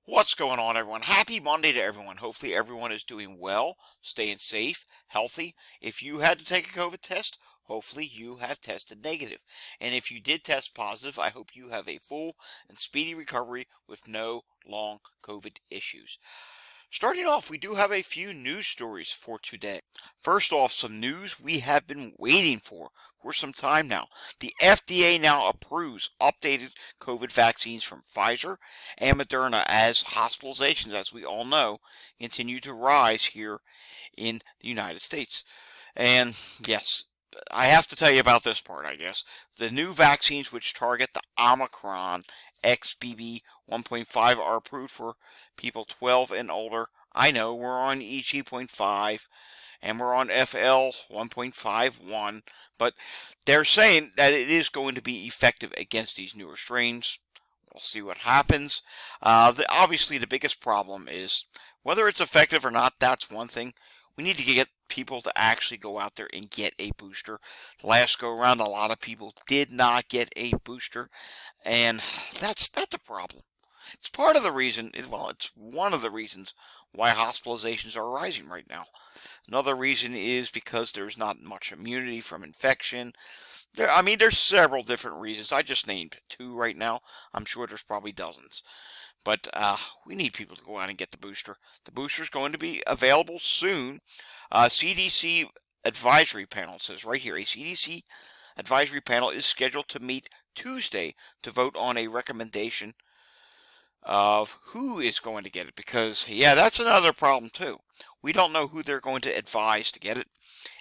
What's going on, everyone? Happy Monday to everyone. Hopefully, everyone is doing well, staying safe, healthy. If you had to take a COVID test, hopefully you have tested negative. And if you did test positive, I hope you have a full and speedy recovery with no long COVID issues. Starting off, we do have a few news stories for today. First off, some news we have been waiting for some time now. The FDA now approves updated COVID vaccines from Pfizer and Moderna as hospitalizations, as we all know, continue to rise here in the United States. And yes, I have to tell you about this part, I guess. The new vaccines which target the Omicron XBB 1.5 are approved for people 12 and older. I know we're on EG.5 and we're on FL 1.51, but they're saying that it is going to be effective against these newer strains. We'll see what happens. Obviously, the biggest problem is whether it's effective or not. That's one thing. We need to get people to actually go out there and get a booster. The last go around, a lot of people did not get a booster, and that's a problem. It's part of the reason, well, it's one of the reasons why hospitalizations are rising right now. Another reason is because there's not much immunity from infection. There's several different reasons. I just named two right now. I'm sure there's probably dozens. But we need people to go out and get the booster. The booster is going to be available soon. CDC advisory panel, it says right here, a CDC advisory panel is scheduled to meet Tuesday to vote on a recommendation of who is going to get it, because yeah, that's another problem too. We don't know who they're going to advise to get it.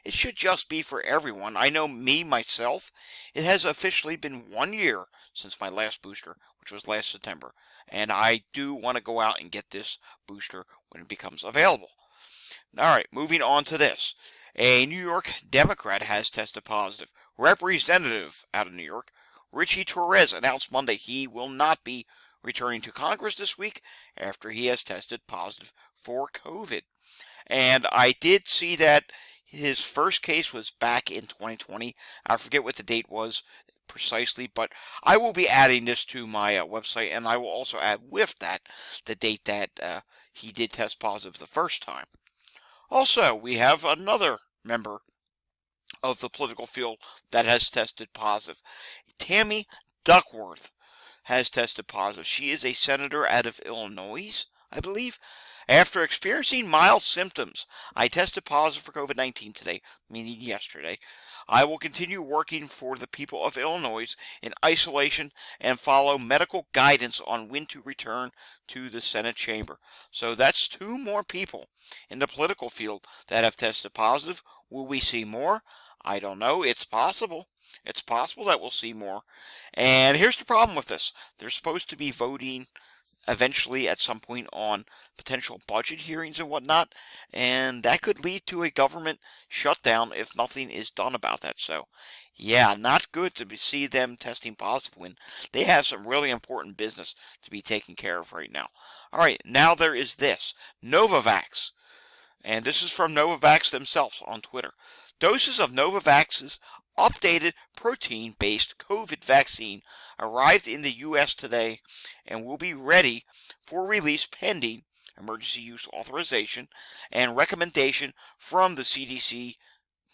It should just be for everyone. I know myself, it has officially been 1 year since my last booster, which was last September, and I do want to go out and get this booster when it becomes available. Alright, moving on to this. A New York Democrat has tested positive. Representative out of New York, Richie Torres, announced Monday he will not be returning to Congress this week after he has tested positive for COVID. And I did see that his first case was back in 2020. I forget what the date was precisely, but I will be adding this to my website, and I will also add with that the date that he did test positive the first time. Also, we have another member of the political field that has tested positive. Tammy Duckworth has tested positive. She is a senator out of Illinois, I believe. After experiencing mild symptoms, I tested positive for COVID-19 today, meaning yesterday. I will continue working for the people of Illinois in isolation and follow medical guidance on when to return to the Senate chamber. So that's two more people in the political field that have tested positive. Will we see more? I don't know. It's possible. It's possible that we'll see more. And here's the problem with this. They're supposed to be voting eventually at some point on potential budget hearings and whatnot, and that could lead to a government shutdown if nothing is done about that. So, yeah, not good to see them testing positive when they have some really important business to be taken care of right now. All right, now there is this Novavax, and this is from Novavax themselves on Twitter. Doses of Novavax's updated protein-based COVID vaccine arrived in the U.S. today and will be ready for release pending emergency use authorization and recommendation from the CDC,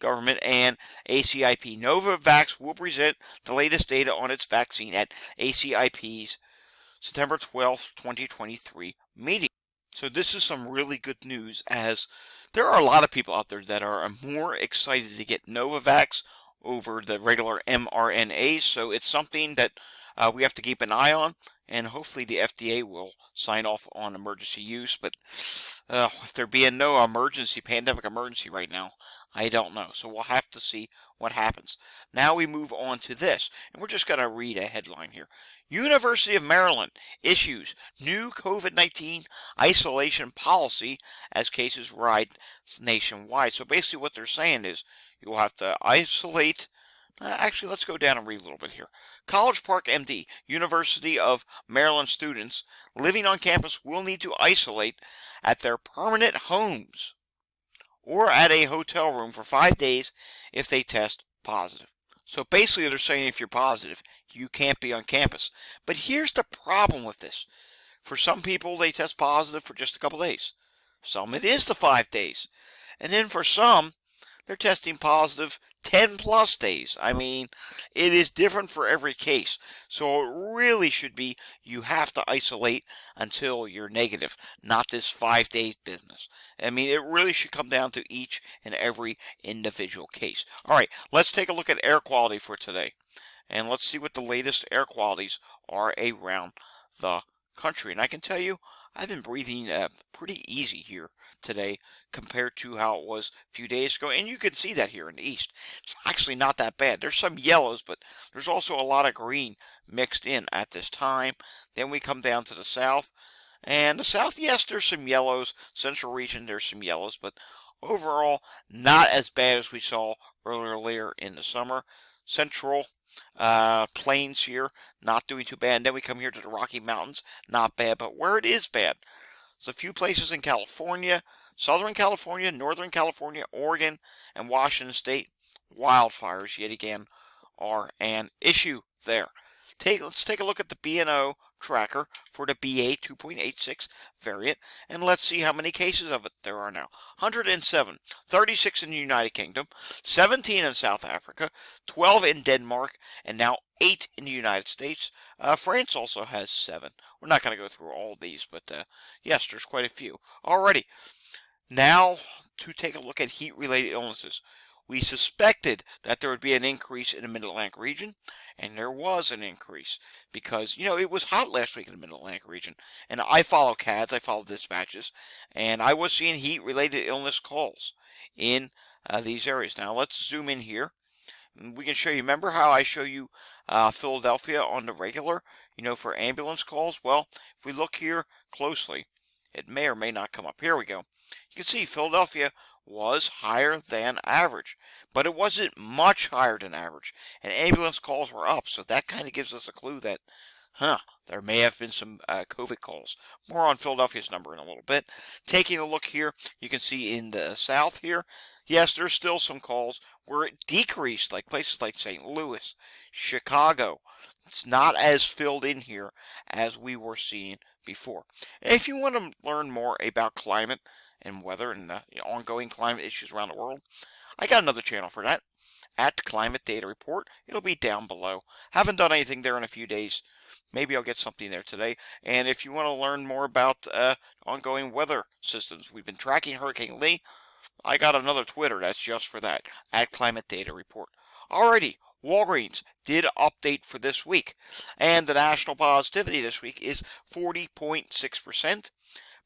government, and ACIP. Novavax will present the latest data on its vaccine at ACIP's September 12, 2023 meeting. So this is some really good news, as there are a lot of people out there that are more excited to get Novavax over the regular mRNA, so it's something that we have to keep an eye on, and hopefully the FDA will sign off on emergency use. But if there being no pandemic emergency right now, I don't know. So we'll have to see what happens. Now we move on to this, and we're just going to read a headline here. University of Maryland issues new COVID-19 isolation policy as cases rise nationwide. So basically what they're saying is you'll have to isolate. Actually, let's go down and read a little bit here. College Park MD, University of Maryland students living on campus will need to isolate at their permanent homes or at a hotel room for 5 days if they test positive. So basically they're saying if you're positive, you can't be on campus. But here's the problem with this. For some people, they test positive for just a couple days. Some, it is the 5 days. And then for some, they're testing positive 10 plus days. I mean, it is different for every case. So it really should be you have to isolate until you're negative, not this 5 day business. I mean, it really should come down to each and every individual case. All right, let's take a look at air quality for today. And let's see what the latest air qualities are around the country. And I can tell you, I've been breathing pretty easy here today compared to how it was a few days ago. And you can see that here in the east. It's actually not that bad. There's some yellows, but there's also a lot of green mixed in at this time. Then we come down to the south. And the south, yes, there's some yellows. Central region, there's some yellows. But overall, not as bad as we saw earlier in the summer. Central plains here, not doing too bad. And then we come here to the Rocky Mountains, not bad. But where it is bad, there's a few places in California, Southern California, Northern California, Oregon, and Washington State. Wildfires, yet again, are an issue there. Let's take a look at the B&O tracker for the BA 2.86 variant, and let's see how many cases of it there are now. 107, 36 in the United Kingdom, 17 in South Africa, 12 in Denmark, and now 8 in the United States. France also has 7. We're not going to go through all of these, but yes, there's quite a few. Alrighty, now to take a look at heat-related illnesses. We suspected that there would be an increase in the Mid-Atlantic region, and there was an increase because, it was hot last week in the Mid-Atlantic region. And I follow CADs, I follow dispatches, and I was seeing heat-related illness calls in these areas. Now, let's zoom in here. We can show you, remember how I show you Philadelphia on the regular, for ambulance calls? Well, if we look here closely, it may or may not come up. Here we go. You can see Philadelphia was higher than average, but it wasn't much higher than average, and ambulance calls were up, so that kind of gives us a clue that, there may have been some COVID calls. More on Philadelphia's number in a little bit. Taking a look here, you can see in the south here, yes, there's still some calls where it decreased, like places like St. Louis, Chicago. It's not as filled in here as we were seeing before. And if you want to learn more about climate and weather and ongoing climate issues around the world, I got another channel for that, at Climate Data Report. It'll be down below. Haven't done anything there in a few days. Maybe I'll get something there today. And if you want to learn more about ongoing weather systems, we've been tracking Hurricane Lee. I got another Twitter that's just for that, at Climate Data Report. Alrighty, Walgreens did update for this week, and the national positivity this week is 40.6%.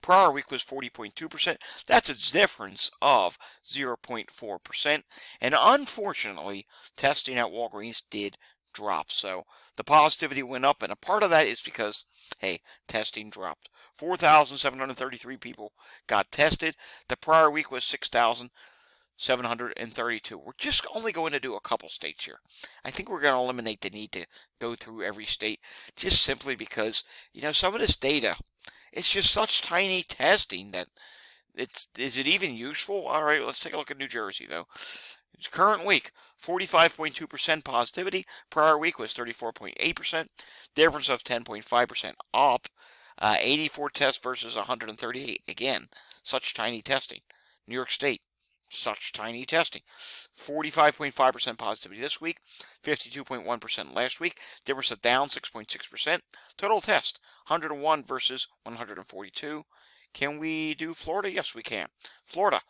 Prior week was 40.2%. That's a difference of 0.4%. And unfortunately, testing at Walgreens did drop. So the positivity went up, and a part of that is because, hey, testing dropped. 4,733 people got tested. The prior week was 6,732. We're just only going to do a couple states here. I think we're going to eliminate the need to go through every state, just simply because, some of this data, it's just such tiny testing that is it even useful? All right, let's take a look at New Jersey, though. It's current week, 45.2% positivity. Prior week was 34.8%. Difference of 10.5% up. 84 tests versus 138. Again, such tiny testing. New York State, such tiny testing. 45.5% positivity this week, 52.1% last week. Difference of down 6.6%. Total test, 101 versus 142. Can we do Florida? Yes, we can. Florida,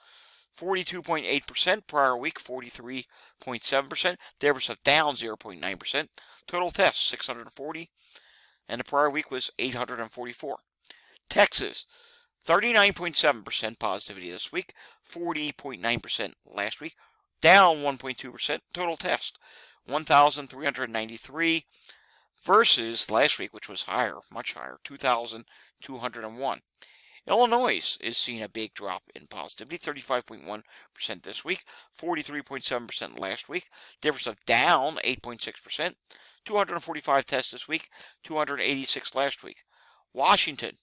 42.8%. Prior week, 43.7%. Difference of down 0.9%. Total test, 640. And the prior week was 844. Texas, 39.7% positivity this week, 40.9% last week, down 1.2%. Total test, 1,393 versus last week, which was higher, much higher, 2,201. Illinois is seeing a big drop in positivity, 35.1% this week, 43.7% last week. Difference of down 8.6%. 245 tests this week, 286 last week. Washington,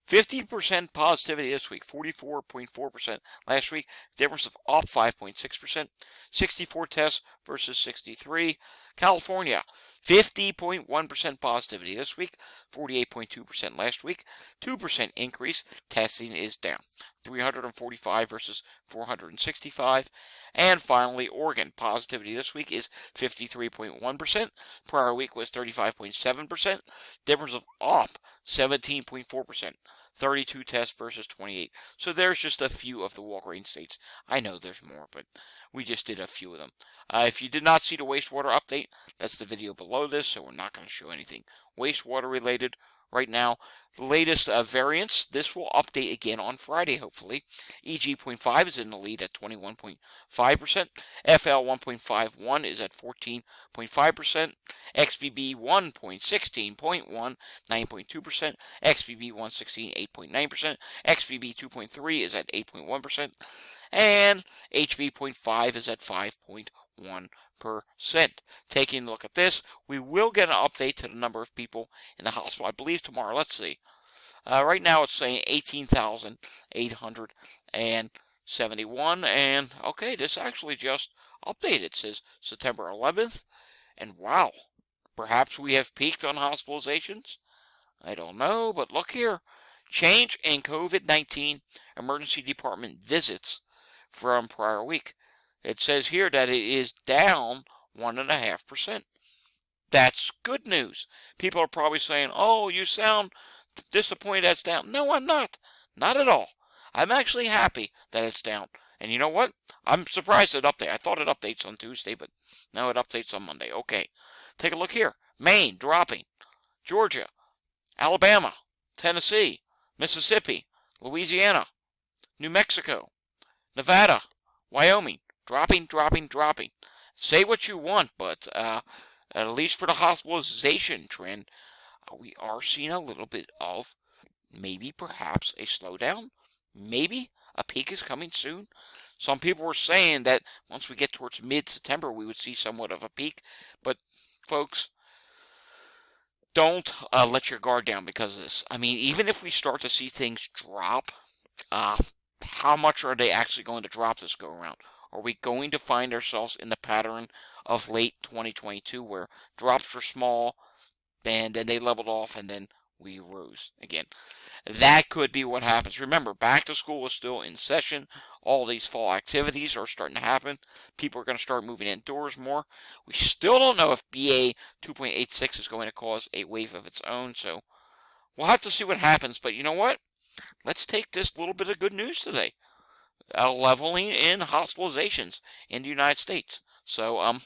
50% positivity this week, 44.4% last week. Difference of up 5.6%. 64 tests versus 63. California, 50.1% positivity this week, 48.2% last week, 2% increase. Testing is down, 345 versus 465. And finally, Oregon, positivity this week is 53.1%. Prior week was 35.7%. Difference of up 17.4%. 32 tests versus 28. So there's just a few of the Walgreens states. I know there's more, but we just did a few of them. If you did not see the wastewater update, that's the video below this, so we're not going to show anything wastewater related right now. The latest variants, this will update again on Friday, hopefully. EG.5 is in the lead at 21.5%. FL 1.51 is at 14.5%. XBB 1.16.1, 9.2%. XBB 116, 8.9%. XBB 2.3 is at 8.1%. And HV.5 is at 5.1%. Taking a look at this, we will get an update to the number of people in the hospital, I believe, tomorrow. Let's see. Right now it's saying 18,871. And, okay, this actually just updated. It says September 11th. And, wow, perhaps we have peaked on hospitalizations? I don't know, but look here. Change in COVID-19 emergency department visits from prior week. It says here that it is down 1.5%. That's good news. People are probably saying, oh, you sound disappointed that's down. No, I'm not. Not at all. I'm actually happy that it's down. And you know what? I'm surprised it updates. I thought it updates on Tuesday, but no, it updates on Monday. Okay. Take a look here. Maine dropping. Georgia, Alabama, Tennessee, Mississippi, Louisiana, New Mexico, Nevada, Wyoming, dropping. Say what you want, but at least for the hospitalization trend, we are seeing a little bit of maybe perhaps a slowdown. Maybe a peak is coming soon. Some people were saying that once we get towards mid-September, we would see somewhat of a peak. But, folks, don't let your guard down because of this. I mean, even if we start to see things drop, how much are they actually going to drop this go around? Are we going to find ourselves in the pattern of late 2022 where drops were small and then they leveled off and then we rose again? That could be what happens. Remember, back to school is still in session. All these fall activities are starting to happen. People are going to start moving indoors more. We still don't know if BA 2.86 is going to cause a wave of its own, so we'll have to see what happens. But you know what? Let's take this little bit of good news today. A leveling in hospitalizations in the United States. So,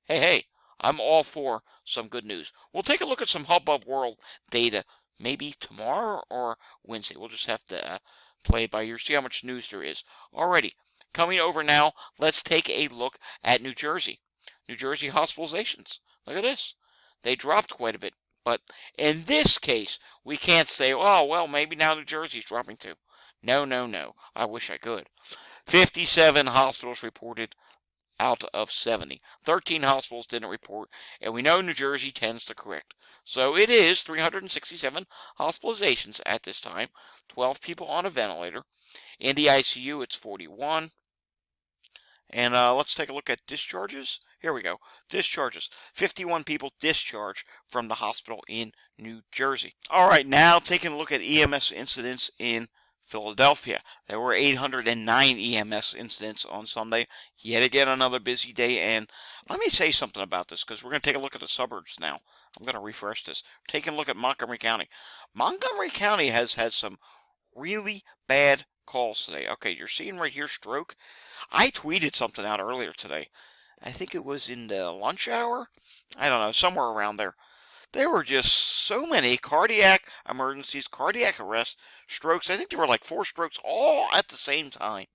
hey, I'm all for some good news. We'll take a look at some Hubbub World data maybe tomorrow or Wednesday. We'll just have to play it by ear, see how much news there is. Alrighty, coming over now, let's take a look at New Jersey. New Jersey hospitalizations. Look at this. They dropped quite a bit. But in this case, we can't say, oh, well, maybe now New Jersey's dropping too. No. I wish I could. 57 hospitals reported out of 70. 13 hospitals didn't report, and we know New Jersey tends to correct. So it is 367 hospitalizations at this time, 12 people on a ventilator. In the ICU, it's 41. And let's take a look at discharges. Here we go. Discharges. 51 people discharged from the hospital in New Jersey. All right, now taking a look at EMS incidents in Philadelphia. There were 809 EMS incidents on Sunday. Yet again, another busy day. And let me say something about this because we're going to take a look at the suburbs now. I'm going to refresh this. Taking a look at Montgomery County. Montgomery County has had some really bad calls today. Okay, you're seeing right here stroke. I tweeted something out earlier today. I think it was in the lunch hour. I don't know, somewhere around there. There were just so many cardiac emergencies, cardiac arrests, strokes. I think there were like 4 strokes all at the same time.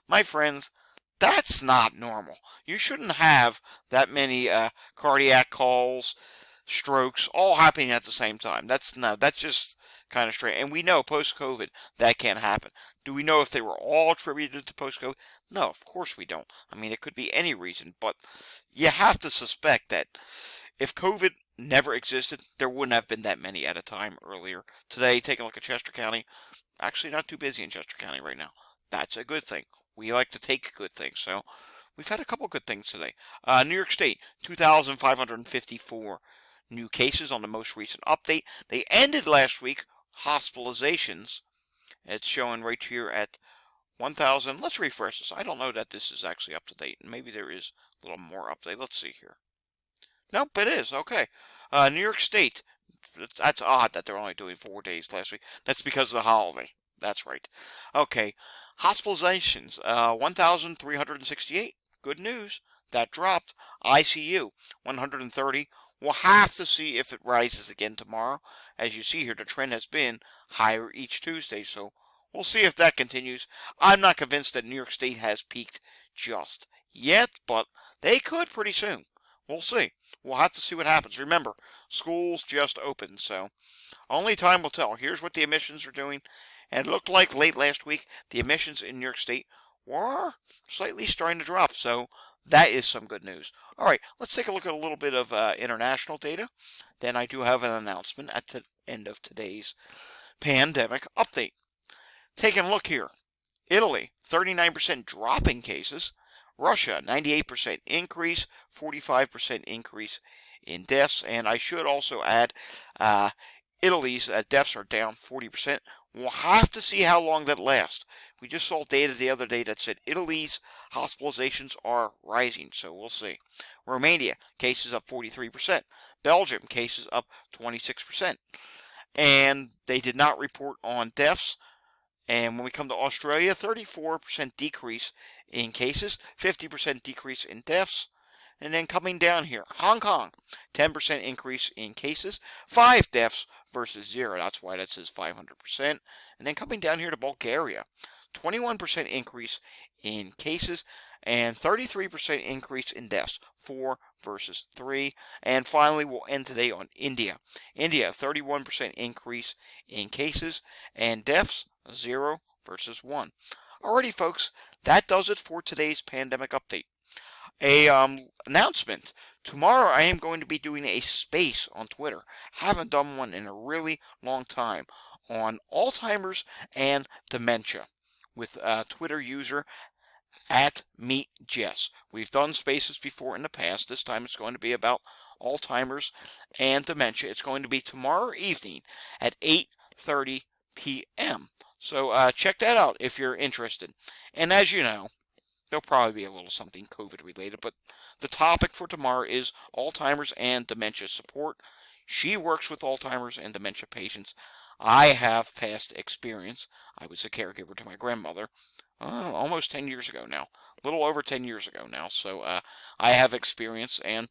My friends, that's not normal. You shouldn't have that many cardiac calls, strokes, all happening at the same time. That's just kind of strange. And we know post-COVID that can't happen. Do we know if they were all attributed to post-COVID? No, of course we don't. I mean, it could be any reason, but you have to suspect that if COVID never existed, there wouldn't have been that many at a time earlier. Today, taking a look at Chester County, actually not too busy in Chester County right now. That's a good thing. We like to take good things, so we've had a couple good things today. New York State, 2,554 new cases on the most recent update. They ended last week hospitalizations. It's showing right here at 1,000. Let's refresh this. I don't know that this is actually up to date. Maybe there is a little more update. Let's see here. Nope, it is. Okay. New York State. That's odd that they're only doing 4 days last week. That's because of the holiday. That's right. Okay. Hospitalizations, 1,368. Good news. That dropped. ICU, 130. We'll have to see if it rises again tomorrow. As you see here, the trend has been higher each Tuesday, so we'll see if that continues. I'm not convinced that New York State has peaked just yet, but they could pretty soon. We'll see. We'll have to see what happens. Remember, schools just opened, so only time will tell. Here's what the emissions are doing. And it looked like late last week, the emissions in New York State were slightly starting to drop. So that is some good news. All right, let's take a look at a little bit of international data. Then I do have an announcement at the end of today's pandemic update. Taking a look here. Italy, 39% drop in cases. Russia, 98% increase, 45% increase in deaths. And I should also add, Italy's deaths are down 40%. We'll have to see how long that lasts. We just saw data the other day that said Italy's hospitalizations are rising, so we'll see. Romania, cases up 43%. Belgium, cases up 26%. And they did not report on deaths. And when we come to Australia, 34% decrease in cases, 50% decrease in deaths. And then coming down here, Hong Kong, 10% increase in cases, 5 deaths versus 0. That's why that says 500%. And then coming down here to Bulgaria, 21% increase in cases and 33% increase in deaths, 4 versus 3. And finally, we'll end today on India. India, 31% increase in cases and deaths, 0 versus 1. Alrighty, folks, that does it for today's pandemic update. Announcement. Tomorrow I am going to be doing a space on Twitter. Haven't done one in a really long time on Alzheimer's and dementia with Twitter user at MeetJess. We've done spaces before in the past. This time it's going to be about Alzheimer's and dementia. It's going to be tomorrow evening at 8:30 p.m. So check that out if you're interested. And as you know, there'll probably be a little something COVID related, but the topic for tomorrow is Alzheimer's and dementia support. She works with Alzheimer's and dementia patients. I have past experience. I was a caregiver to my grandmother almost 10 years ago now, a little over 10 years ago now. So I have experience, and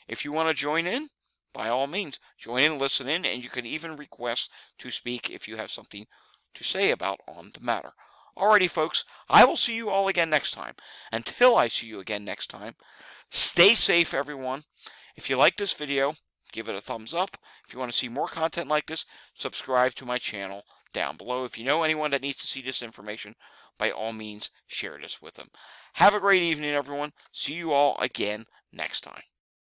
if you want to join in, by all means, join in, listen in, and you can even request to speak if you have something to say about on the matter. Alrighty, folks, I will see you all again next time. Until I see you again next time, stay safe, everyone. If you like this video, give it a thumbs up. If you want to see more content like this, subscribe to my channel down below. If you know anyone that needs to see this information, by all means, share this with them. Have a great evening, everyone. See you all again next time.